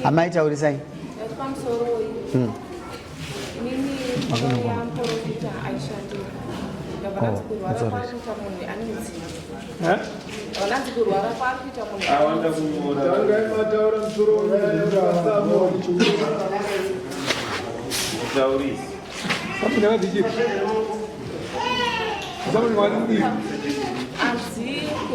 amaita uri sai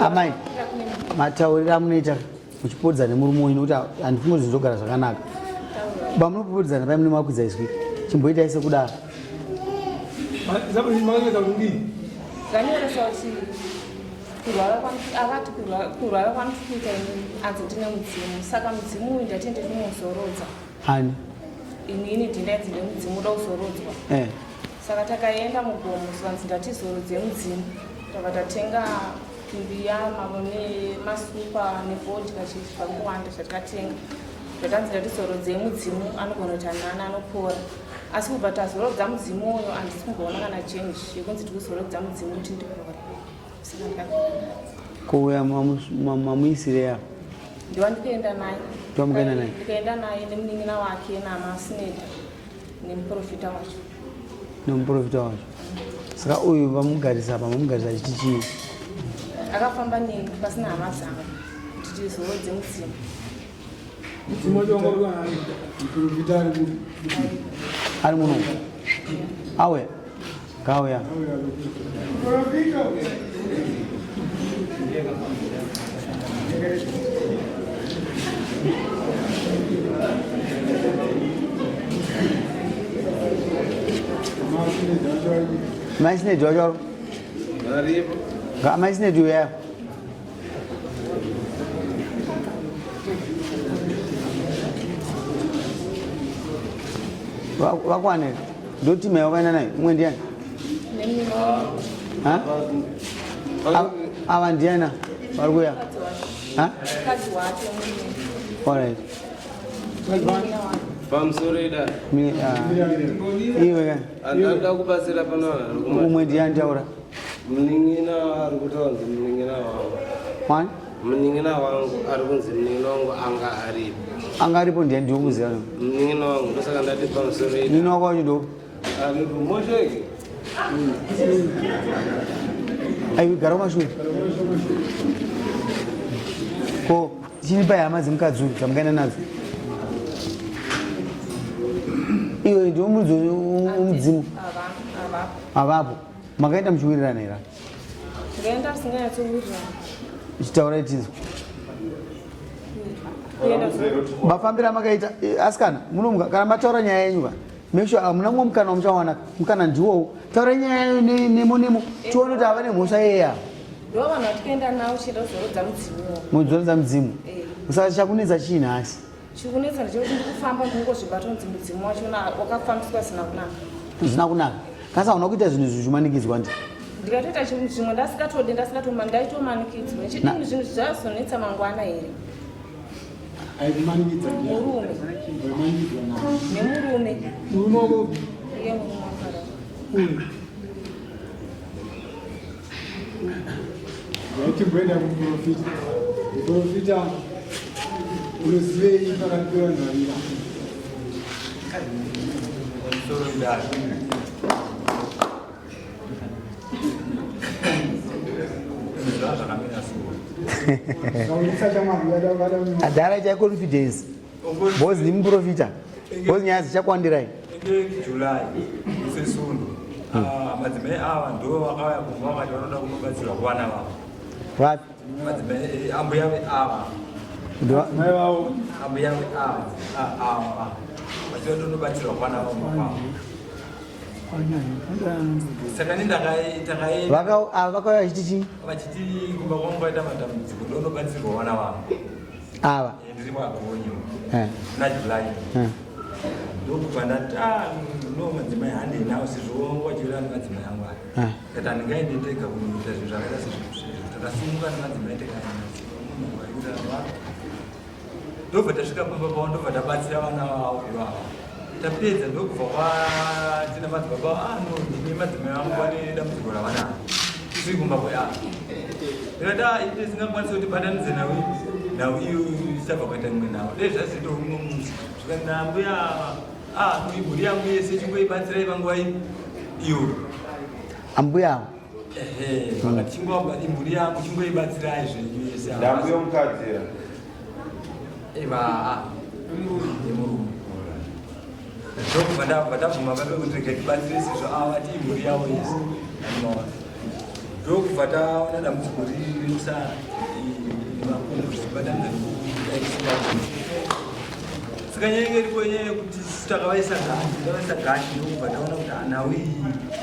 amai mataurira munoita muchipodzana muri muoni kuti handifungi zvizogara zvakanaka bamunopodzana pai mune makwidza iswi chimboitai sekudaro kurwara kwamukuita anzi ndine mudzimu saka mudzimu uyu ndatende ndinozorodza ani inini ndindaidzi nemudzimu uda kuzorodzwa saka takaenda mugomo zvanzi ndatizorodze mudzimu takatatenga mbiya nemasupa nevodka zvakawanda zvatikatenga zvatanzi ndatizorodze mudzimu anogona kuti anani anopora asi kubva tazorodza mudzimu uyo handisi kumboona kana change yekunzi tikuzorodza mudzimu kuti ndipora kuuya mamuisireya ndiwa ndikaenda naye tomukaenda naye ndikaenda naye nemunin'ina wake namasineta nemuprofita wacho nemuprofita wacho saka uyu vamugarisa apa mamugarisa chiti chii akafamba neni pasina hama dzanga kuti tizorodze mudzimu ari muno auya ngauya maisinedi wacho maisinedi uya vakwane ndotima yawakaenda nayo umwe ndiani ava ndiana vari kuya alright pamusoreda iwe ka andada kubatsira pano umwe ndiani taura munin'ina ari kutaunzi munin'ina wangu wani munin'ina wangu ari kunzi munin'ina wangu anga aripo anga aripo ndiani ndiwomuziva munin'ina wangu ndosaka ndati pamusoreda nini wako wacho ndo mosheke aiwe gara kumashure ko chini pai hama dzemukadzi uyu dzamukaenda nadzo iwe ndiwo mudzi womudzimu avapo makaenda muchiwirirana here ndikaenda singanyatsowirirana ichitaura tizwa mafambiro makaita asikana munomuka kana mataura nyaya yenyu ka make sure hamuna mumwe mukana wamuchawana mukana ndiwowo taura nyaya yenyu nemo tione kuti hava nemhosva yeya ndo vanhu vatikaenda navo chienda kuzorodza mudzimuwo muzorodza mudzimu saka chakunetsa chii nhasi chikunetsa ndechekuti ndikufamba ndingozvibata kunzi mudzimu wachona wakafambiswa zvisina kunaka zvisina kunaka kasi hauna kuita zvinhu zvichimanikidzwa ndi ndikatoita chinhu chimwe ndasikatode ndaitomanikidzwa chidini zvinhu zvazonetsa mangwana here murume nemurume iye murume wakara Yatimboenda kuprofita unozivei pakati pevanhu vaviri adhara chaconfidence bcause ndimuprofita bcause nyaya dzichakwandirai July sesundu madzimai ava ndo vakauya kumba vakati vanoda kunobatsirwa kuvana vavo vapi madzimai ambuya veava ambuya veava vachida kunobatsirwa kuvana vavo makwavo saka nendakaenda vakauya vachiti chii vachiti kumba kwangu kwaita matambudziko ndonobatsirwa vana vavo ava ndiri magonyo najuly ndokubva ndati no madzimai handinawo sizvo wachiwira nemadzimai angu aya kati handingaende tega kuita zvinhu zvakaita takasimuka nemadzimai tekaairaa ndobva tasvika pamba pavo ndobva tabatsira vana vavo ivavo tapedza ndokubva kwatina madzibaba no ndine madzimai angu vane dambudziko ravanavo tiri kumba kweavo ndikati ite singakwanisi kuti batanidze nawe Now you suffer with them now. There's a sit on when we are, we would have a situation by the you. Ambuya. Chimba imburia kuchimba ibatsiraje USA. Ndambuyo mukadzira. Eva imuru. Ndoko vadavuma vabe kutreka tibatsirisi zvo avati imburia yawo yese. Anova. Ndoko vataona dambudziko risa imakono zvibadana sikanyengeri kwenye kuti takavaisa gashi ndoko vataona kuti anawi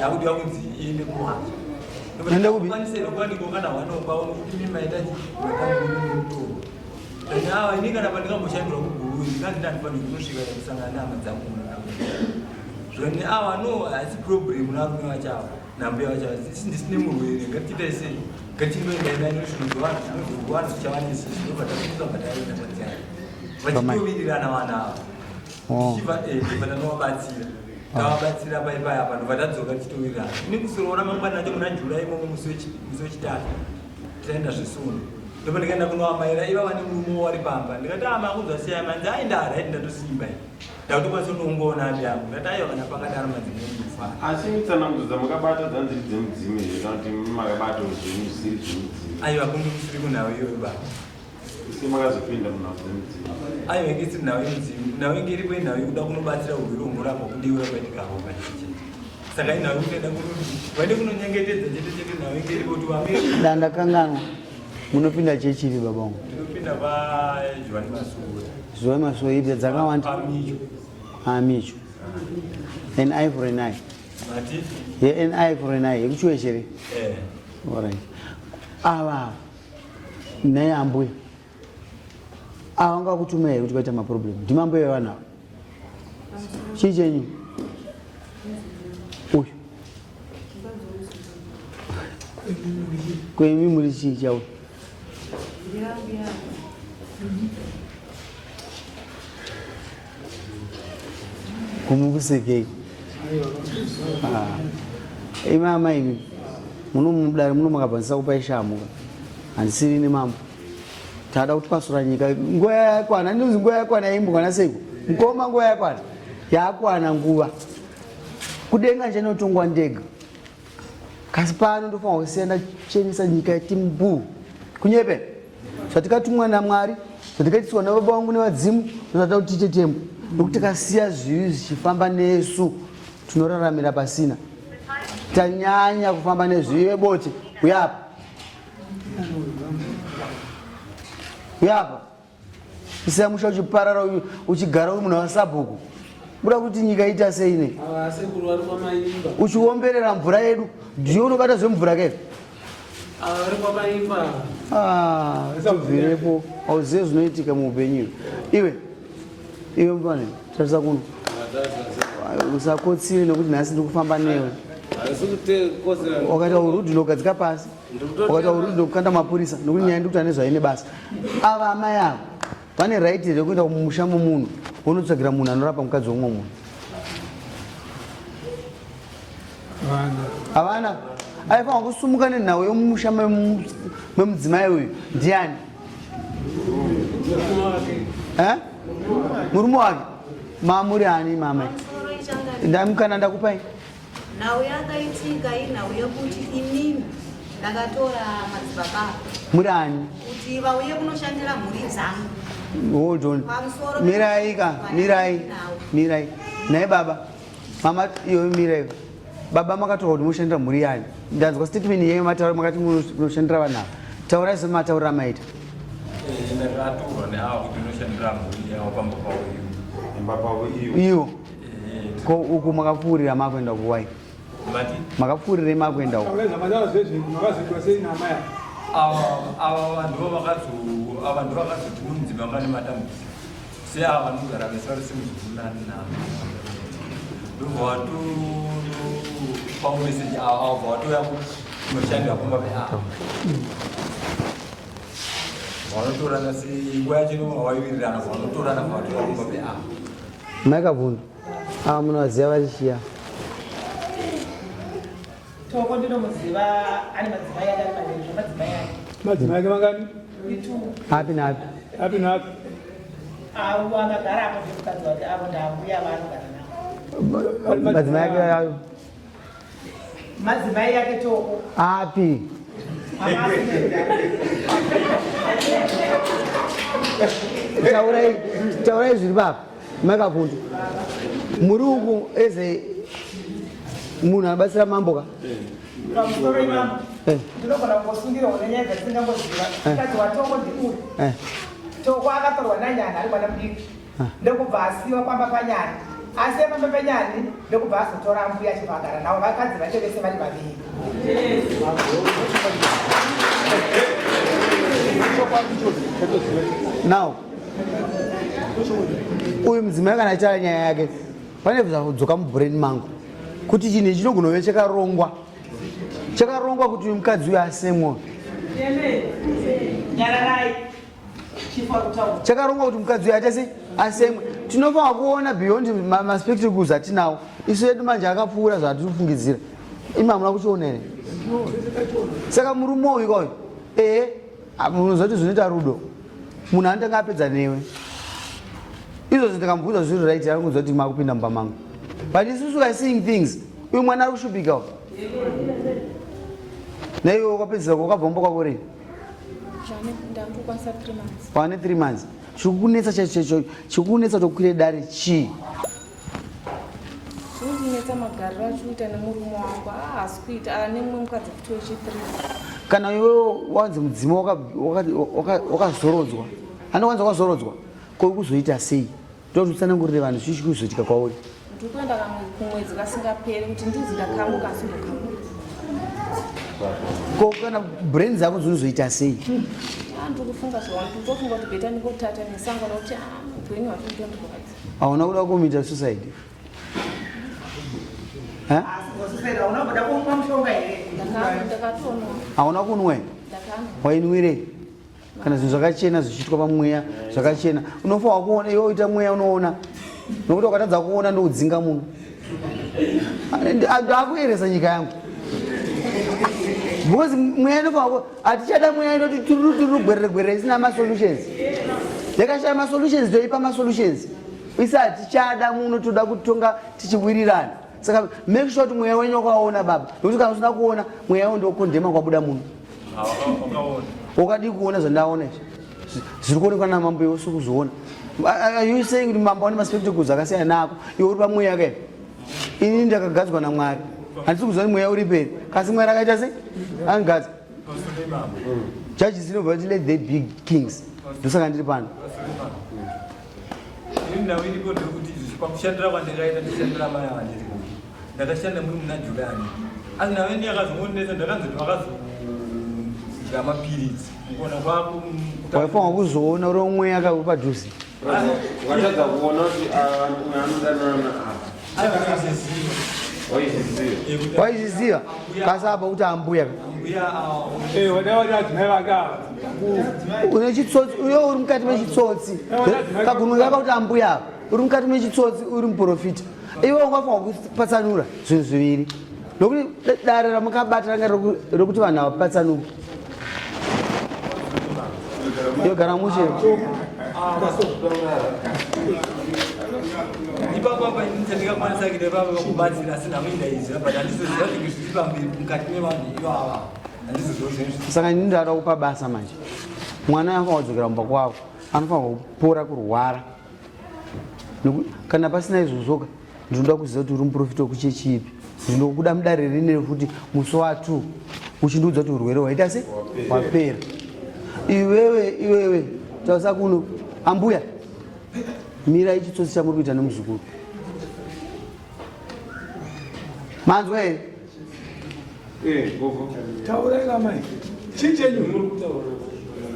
yakuti yakunzi iende kuwanza. Nenda kubi. Kwanise lokwani kokana wanopa kuti mimi mahitaji mtu. Ndio inika na pandika mshandiro kubulu ngati ndani kunosvika kusangana na madzangu. Zvone awa no asi problem na rumwe wacha nambe wacha sindisine murwere ngatitese ngatingoenda nainoshunzwana zvinozwana chavanisi zvinobata kuzabataira madzangu. Vachitowirirana vana. Chiva bana nobatsira. Tawabatsira bye apa vatadzoka titowirirana. Ini kusorora mangwana nacho muna July imomo musochitatu. Tenda zvisunu. Ndipo ndikaenda kunoamaira iva vane murume wari pamba. Ndikati makuzwa siya manzi aindara ndatosimba. Ndakutokwanisa kunongona ndiapo. Ndati aiwa kana pakadaro madzimai kufa. Asi mutsanangudzo mukabata dzanziri dzemudzimi kuti makabata zvemusiri zvemudzimi. Aiwa kundimusiri kunawo iyoyo baba. Makazopinda munao dzemudzimi. Aiwa ngisi nawo mudzimi. Nawo ngiri kwenawo kuda kunobatsira urwere hwomurapa kundiwe kwaitikahoma chichi. Saka inawo kuenda kunoti waende kunonyengetedza chete nawo ngiri kuti wamire. Dandakanganwa. Munopinda chechiri babangu. Ndinopinda pa Joani Masuwa. Joani Masuwa ibya dzakawanda. Amicho. Amicho. An eye for an eye. Mati? Yeah, an eye for an eye. Ekuchweshere. Alright. Awa. Naye ambuye. Awa ngakutumira kuti paita maproblem. Ndimambo yewana. Chichenyu. Uyu. Kwemi muri chichawo. Kumukuseke. Imama imi. Muno makabvanisa kupa ishamuka. Handisiri nemambo. Tada kuti pasura nyika nguva yakwana ndinzi nguva yakwana imbwana seko. Mkoma nguva yakwana. Yakwana nguva. Kudenga chenotongwa ndega. Kasi pano ndofanwa kusiyana chenisa nyika yetimbu. Kunyepe. Zvatikatumwa naMwari, zvatikatiswa nababa vangu nevadzimu, zvataura kuti tiite tembo. Nokuti tikasiya zvivi zvichifamba nesu, tinoraramira pasina. Tanyanya kufamba nezvivi bote, uyapa. Uyapa. Isiya musha uchiparara uchigara uri munhu wasabhuku. Buda kuti nyika ita sei ne? Sekuru vari kwamaimba. Uchiomberera mvura yedu, ndiyo unobata zvemvura kaizvo. Vari kwamaimba. Tibvirepo auzive zvinoitika muupenyu. Iwe mfana tarisa kuno usakotsire nekuti nhasi ndiri kufamba newe. Wakaita urudhi ndokugadzika pasi, wakaita urudhi ndokukanda mapurisa nokuti nyaya ndikuti ane zvaine basa. Ava amai avo vane raiti rekuenda kumusha momunhu wonotsvagira munhu anorapa mukadzi womwe munhu. Havana aifanwa kusumuka nenhau yomumusha memudzimai uyu ndiani? Murume wake. Mamuri ani mama? Ndamukana ndakupai. Nhau yakaitika inhau yekuti inini ndakatora madzibaba. Muri ani? Kuti vauye kunoshandira mhuri dzangu. Hold on. Mirai. Naye baba. Mama iyo mirai. Baba makataura kuti mushandira mhuri yani. Ndanzwa statement yenyu mataura makati munoshandira vanhu ava. Taurai semataura maita. Ndakatura neavo kuti unoshandira mhuri yavo pamba pavo iyo. Ko uku makapfuurira makuenda kuwai. Makapfuurira makuenda uku. Ava vanhu vakazoti munzima vangane matambudziko. Se ava vanogara vese vari semuzvivulani navo. Ndobva pameseji ava vatoya kunoshandira pamba peavo. Vanotorana nguva yacho waiwirirana vanotorana vatoya pamba peavo. Makabvundu. Ava munovaziva vachichiya. Toko ndinomuziva ari madzimai ake ari madzimai ake. Madzimai ake mangani? Api naapi? Hapi na hapi. Akagara hapo mkazi wake hapo ndaambuya vanogara nao. Madzimai yake ayo. Madzimai yake toko. Api. Taurai zviri baba makapundu muri uku eze munhu anabatsira mambo ka pamusoro imambo ndinogona kungosungirawo nenyaya dzatingamboziva mukadzi watoko ndikuri toko akatorwa nanyana ari mwana mudiki ndokubva asiwa kwamba panyani asiya pamba penyani ndokubva azotora mbuya achibvagara navo vakadzi vacho vese vari vaviri. Now uyu mudzimai kana achitaura nyaya yake pane zvakudzoka mubrain mangu kuti chinhu ichi chinogona kuve chakarongwa kuti uyu mukadzi uyu asemwa. Chakarongwa kuti mukadzi uyu atese asemwe. Tinofanira kuona beyond maspectacles atinawo isu yedu manje akapfuura zvatiri kufungidzira. Imi hamuna kuchiona here? Saka murume uyu kauyu munozoti zvinoita rudo munhu anotanga apedza newe izvozvo ndikamubvunza zviri right anongoziva kuti makupinda mumba mangu but isusu are seeing things uyu mwana ari kushupika naiwe wakapedzisira wakabva mumba kwako rei wane 3 months chikukunetsa chaicho chikukunetsa tokwire dare chii zvinondinetsa magariro achiita nemurume wangu haasi kuita nemumwe mukadzi kuti wechi3 kana iwe wanzi mudzima wakazorodzwa anokwanisa wakazorodzwa koi kuzoita sei ndoti utsanangurire vanhu zvichi kuzoitika kwauri ndiri kuenda kumwedzi kasingaperi kuti ndizi ndakamuka asindokamuka ko kana brain dzako dzinozoita sei ndiri kufunga zvawani nditofunga kuti bheta ndingotata nesango nokuti upenyu hwatindombokazi hauna kuda kumiita suicide hauna kunwa wainwirei kana zvinhu zvakachena zvichiitwa pamweya zvakachena unofanwa kuona iwe uita mweya unoona nokuti wakatadza kuona ndoudzinga munhu ndakuyeresa nyika yangu because mweya inofanwa hatichada mweya inoti tururu gwerere isina masolutions yakashaya masolutions toipa masolutions isa hatichada muno toda kutonga tichiwirirana saka make sure kuti mweya wenyu wakaona baba nokuti kana usina kuona mweya wendo kondema kwabuda munhu wakadi kuona zvandaona izvi zviri kuonekwa namambo iwe usikuzoona you saying kuti mambo ane maspectacles akasiyana nako iwe uri pamweya yake ini ndakagadzwa namwari handisi kuziva kuti mweya uri peri kasi mwari akaita sei angadza judges dzinobva kuti let they be kings ndosaka ndiri pano pakushandira kwandakaita ndishandira mai vandiri ndakashanda muri muna Julani asi nawe ndiyakazongonesa ndakanzoti vakazodya mapiritsi kuona kwako waifanwa kuzoona uri mweya yake padhuze wakatadza kuona kuti anodanana waizviziva kasi apa kuti ambuya une chitsotsi uyo uri mukati mechitsotsi kagunwe kaka kuti ambuya apa uri mukati mechitsotsi uri muprofita iwe ungafanwa kupatsanura zvinhu zviviri nokuti dare ramukabata ranga rokuti vanhu havapatsanuka yogara mushe ipapapa ndikakwanisa kuita papa kubatsira asina muindaiziva but handizoziva kuti zviri pamberi mukati mevanhu ivava handizoziva saka ini ndada kupa basa manje mwana anofanwa kudzokera mumba kwavo anofanwa kupora kurwara kana pasina izvozvoka ndinoda kuziva kuti uri muprofita wekuchechi ipi ndinokuda mudare rine futi musi wa2 uchindiudza kuti urwere hwaita se wapera iwewe tausa kuno ambuya mira ichitsotsi chamuri kuita nemuzukuru manzwa here taurega mai chichenyu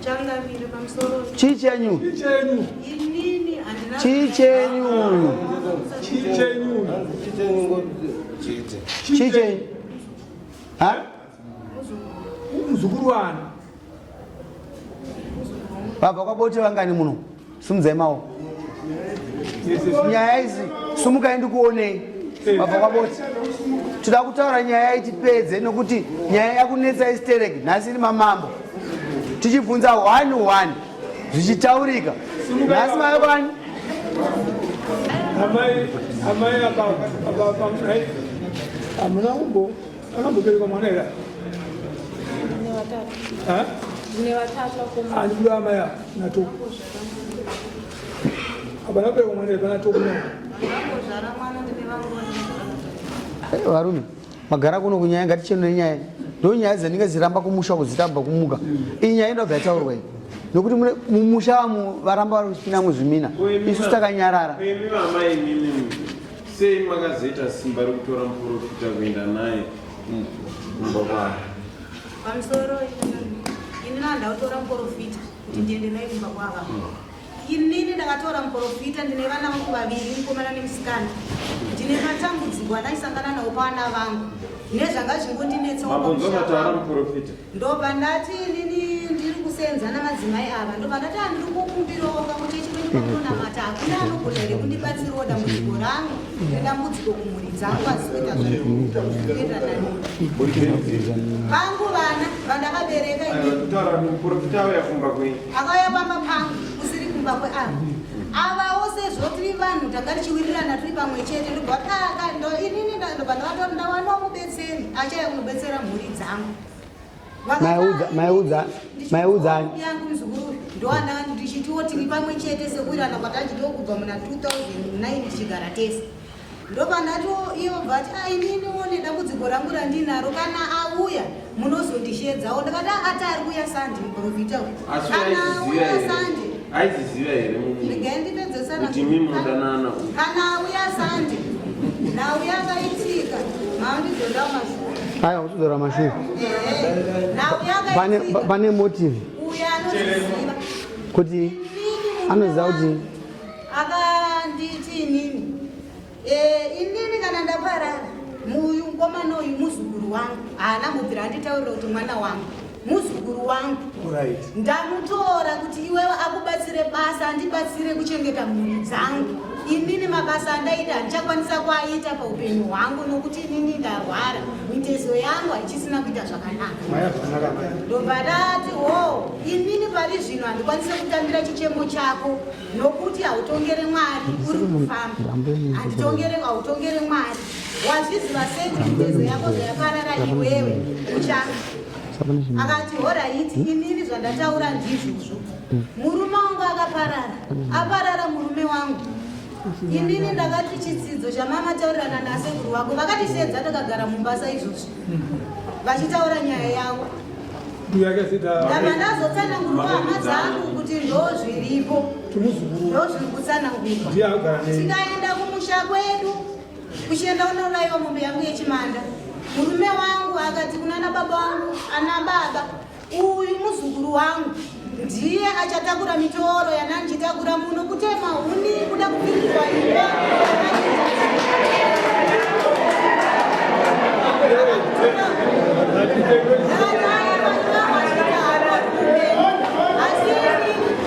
changamire pamusoro chichenyu inini handina chichenyu chichenyu ha muzukuru wani vabva kwaboti vangani muno simudzai maoko nyaya idzi sumukai ndikuonei vabva kwaboti tida kutaura nyaya itipedze nokuti nyaya yakunetsa istereki nhasi iri mamambo tichibvunza 1-1 zvichitaurika nhasi mayokwani amai amuna umbo akamboberekwa mwana era andikuda amaya nato abana kuberekwa mwana era nato varume magara kuno kunyaya ngatichenure nyaya ndo nyaya dzandinge ziramba kumusha kuzitamba kumuka iyi nyaya inobva yataurwa iyi nokuti mumusha vamo varamba vari kuchipinda muzvimina isu takanyarara sei makazoita simba rekutora muprofita kuenda naye kumba kwake pamusoro ini nanda kutora muprofita kuti ndiende naye kumba kwaka inini ndakatora muprofita ndine vana vangu vaviri mukomana nemusikana ndine matambudziko andaisangana nawo pavana vangu nezvanga zvingondinetsaomabonzokataura muprofita ndobva ndati inini ndiri kusenza namadzimai ava ndobva ndati handiri kukumbirawo kamuchechikwenipakunamata hakuna anogona here kundibatsirawo dambudziko rangu nedambudziko kumhuri dzangu asikuita zvakuenda nani vangu vana vandakabereka akauya pamba pangu kusiri kumba kweavo avawo sezvo tiri vanhu tanga tichiwirirana tiri pamwe chete ndobva inini ndobva ndakatori ndawanawo mubetseri achaya kunobetsera mhuri dzangu maiudzani yangu muzukuru ndoana ndichitiwo tiri pamwe chete sekuirana kwatachitiwo kubva muna 2009 tichigara tese ndobva ndato ivo bvati inini one dambudziko rangu randinaro kana auya munozondishedzawo ndakati ati ari kuya sande muprofita kana auya sande aiziziva here ndigaindipedzesanakuti mimudanana kana auya sande nauya akaitika maandidzodawo mashuka aya kuchidora mashuka nauya pane motive uya anoziziva kuti anoziva kuti akanditi inini inini kana ndaparara muyu mukomana uyu muzukuru wangu haana mubvira anditaurira kuti mwana wangu muzukuru wangu ndamutora kuti iwewe akubatsire basa andibatsire kuchengeta mhuri dzangu inini mabasa andaita handichakwanisa kuaita paupenyu hwangu nokuti inini ndarwara mitezo yangu haichisina kuita zvakanaka ndobva ndati ho inini pari zvino handikwanise kutambira chichemo chako nokuti hautongere mwari uri kufamba hautongere mwari wazviziva sei kuti mitezo yako zvayaparara iwewe uchanga akati horaiti inini zvandataura ndizvozvo murume wangu aparara murume wangu inini ndakati chitsidzo chamama taurirana nasekuru wako vakatisedza takagara mumbasa izvozvo vachitaura nyaya yavo ndabva ndazotsanangurwa hama dzangu kuti ndo zviripo ndo zviri kutsanangurwa tikaenda kumusha kwedu kuchienda unouraiwa mombe yangu yechimanda murume wangu akati kunana baba wangu ana baba uyu muzukuru wangu ndiye achatakura mitoro yanandichitakura muno kutema huni kuda kupindirwa imba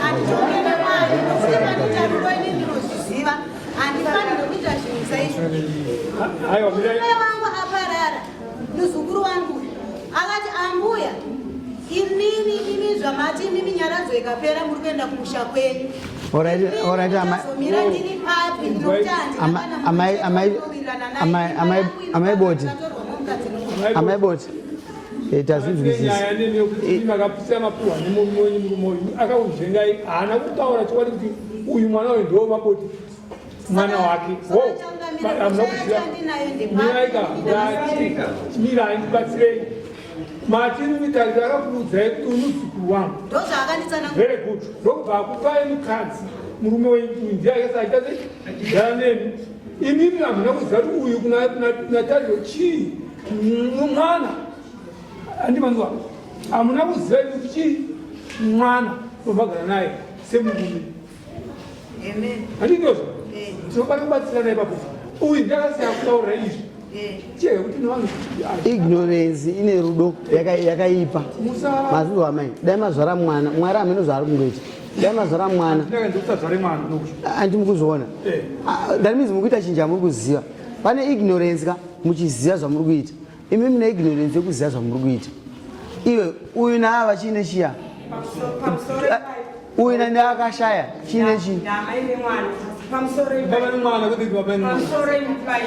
handitongere mwari nokuti panditaruro ini ndinozviziva handifanire kuita zvinhu saizvo murume wangu aparara muzukuru wangu akati ambuya inini zvamati inini nyaradzo ikapera muri kuenda kumusha kwenyu azomira ndiri papi amaiboti tazvinzwisisavakapisa mapuhwa nemurumoyu akauzvengai haana kutaura chokwadi kuti uyu mwana uyu ndo maboti mwana wake amuna kuziva miraika mirai ndibatsirei matini mitariro akakuudzai kuti unuzukuru wangu very good ndokubva akupai mukadzi murume wenyu ndiye akasaitazigara nemi inini hamuna kuziva kuti uyu kuna tariro chii mwana andimanzwa hamuna kuziva kuti chii mwana tobvagara naye semurume handindozva tinokwanisa kubatsira naye papo uyu ndakasiya kutaurira izvi ignorance ine rudo yakaipa mazizo amai dai mazvara mwana mwari amene zvaari kungoita dai mazvara mwana andimukuzviona that means mukuita chinja muri kuziva pane ignorance ka muchiziva zvamuri kuita imi mune ignorance yekuziva zvamuri kuita iwe uyu naava chiine chiya uyu nani akashaya chine chini Nyama ine mwana. Pamusoro baba ni mwana kuti baba ni pamusoro impai.